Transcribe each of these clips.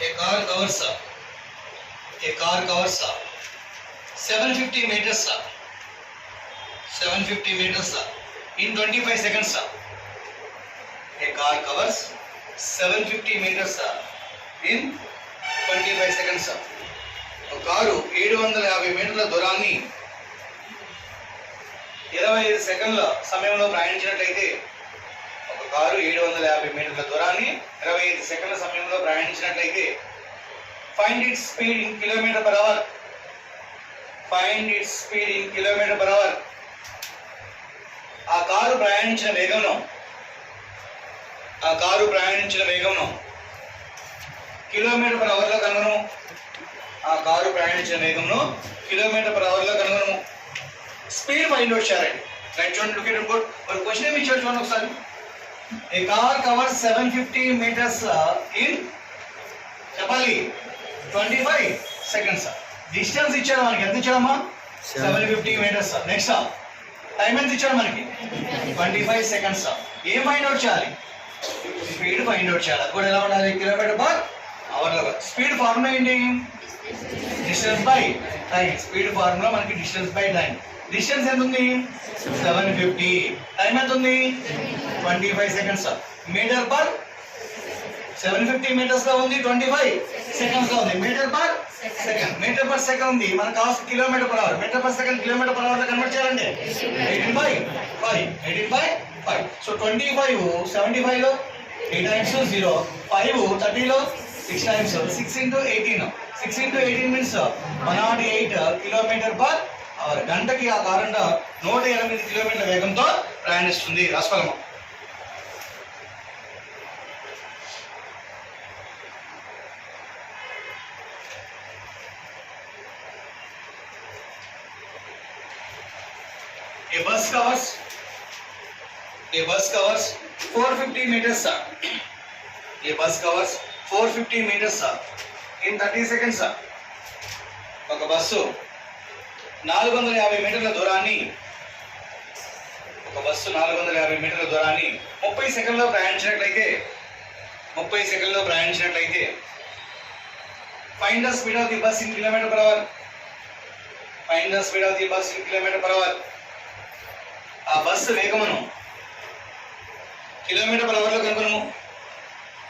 A car covers 750 meters, 750 meters in 25 seconds. A car covers 750 meters in 25 seconds. ఒక car 750 మీటర్ల దూరాన్ని 25 సెకండ్ల సమయంలో ప్రయాణించినట్లయితే, ఒక కారు 750 మీటర్ల దూరాన్ని 25 సెకండ్ల సమయంలో ప్రయాణించినట్లయితే find its speed in kilometre per hour. Find its speed in kilometre per hour. ఆ కారు ప్రయాణించిన వేగంను కిలోమీటర్ పర్ అవర్లో కనుగొను. ఆ కారు ప్రయాణించిన వేగంను కిలోమీటర్ పర్ అవర్లో కనుగొను. స్పీడ్ ఫైండ్ అవుట్ చేయాలండి. రైట్, చూడండి, లుక్ ఎట్ బోర్డ్. మరి క్వశ్చన్ ఏమి ఇచ్చాడు చూడండి ఒకసారి. ఏ కార్ కవర్స్ 750 మీటర్స్ ఇన్ చెప్పాలి 25 సెకండ్స్. డిస్టెన్స్ ఇచ్చాడు మనకి, ఎంత ఇచ్చాడమ్మా? 750 మీటర్స్. నెక్స్ట్ టైం ఎంత ఇచ్చాడు మనకి? 25 సెకండ్స్. ఏం ఫైండ్ అవుట్ చేయాలి? స్పీడ్ ఫైండ్ అవుట్ చేయాలి. అది కూడా ఎలా ఉండాలి? కిలోమీటర్ పర్ అవర్లో. స్పీడ్ ఫార్ములా ఏంటి? Distance by time. Speed formula మనకి డిస్టెన్స్ బై టైం. డిస్టెన్స్ ఎంత ఉంది? 750. టైం ఎంత ఉంది? 25 సెకండ్స్. మీటర్ పర్ 750 మీటర్స్ లో ఉంది, 25 సెకండ్స్ లో ఉంది. Metre per second. Metre per second ఉంది, మనకు కావాల్సిన kilometre per hour. Metre per second kilometre per hour లో కన్వర్ట్ చేయాలండి. 18/5. సో 25 75 లో 8 times 0, 5 30 లో 6 times 6 into 18. 6 into 18 means 108 kilometre per hour. గంటకి ఆ కారంట 108 కిలోమీటర్ల వేగంతో ప్రయాణిస్తుంది. రాసుకోవాలమ్మా. A bus covers 450 meters. A bus covers 450 meters in 30 seconds. ఒక బస్సు 450 మీటర్ల దూరాన్ని 30 సెకండ్లో ప్రయాణించినట్లయితే find the speed of the bus in kilometre per hour. Find the speed of the bus in kilometre per hour. ఆ bus వేగమును kilometre per అవర్లో కనుగొనము.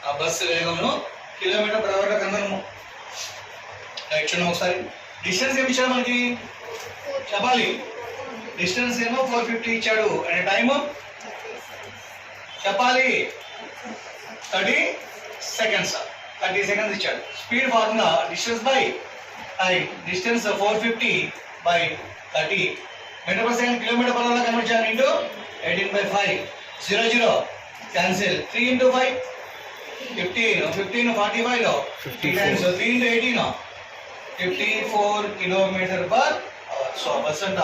ఆ బస్సు వేగమును కిలోమీటర్ పర్ అవర్లో కనుగొనము. రైట్, చూడండి ఒకసారి. డిస్టెన్స్ ఏమి ఇచ్చాడు మనకి? చెప్పాలి. డిస్టెన్స్ ఏమో 450 ఇచ్చాడు. అండ్ టైము చెప్పాలి 30 సెకండ్స్. 30 సెకండ్స్ ఇచ్చాడు. Speed formula distance by time. Distance 450 by 30. Metre per second kilometre per అవర్లో కన్వర్ట్ చేయాలి. ఇంటూ 18/5. 0 0 క్యాన్సిల్. 3 into 5 15. 15 45 లో 3 times 3 into 18 54 kilometre per hour. So bus అంట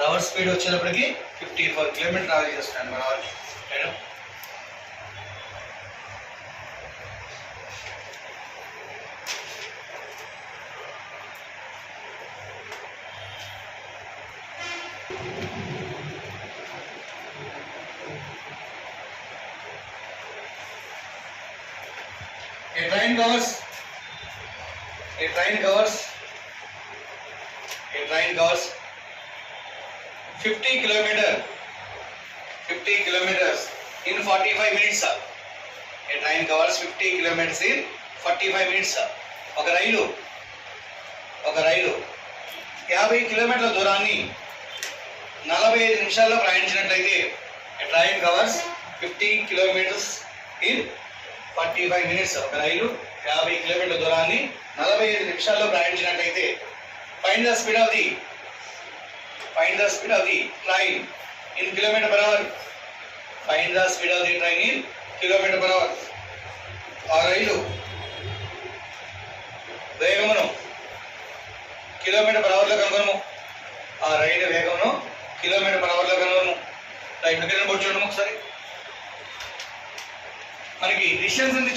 అవర్ స్పీడ్ వచ్చేటప్పటికి 54 కిలోమీటర్ ట్రావెల్ చేస్తున్నాను మన అవర్కి. A train covers 50 kilometers in 45 minutes. A train covers 50 kilometers in 45 minutes. ఒక రైలు 50 కిలోమీటర్ల దూరాన్ని 45 నిమిషాల్లో ప్రయాణించినట్లయితే a train covers 50 kilometers in 45 minutes. ఒక రైలు 50 కిలోమీటర్ల దూరాన్ని 45 నిమిషాల్లో ప్రయాణించినట్లయితే find the speed of the train in kilometre per hour. Find the speed of the train in kilometre per hour. ఆ రైలు వేగమును కిలోమీటర్ పర్ అవర్లో కనుగొనము. ఆ రైలు వేగమును కిలోమీటర్ పర్ అవర్లో కనుగొనము. రైట్, చూడండి ఒకసారి. మనకి డిస్టెన్స్ ఎంత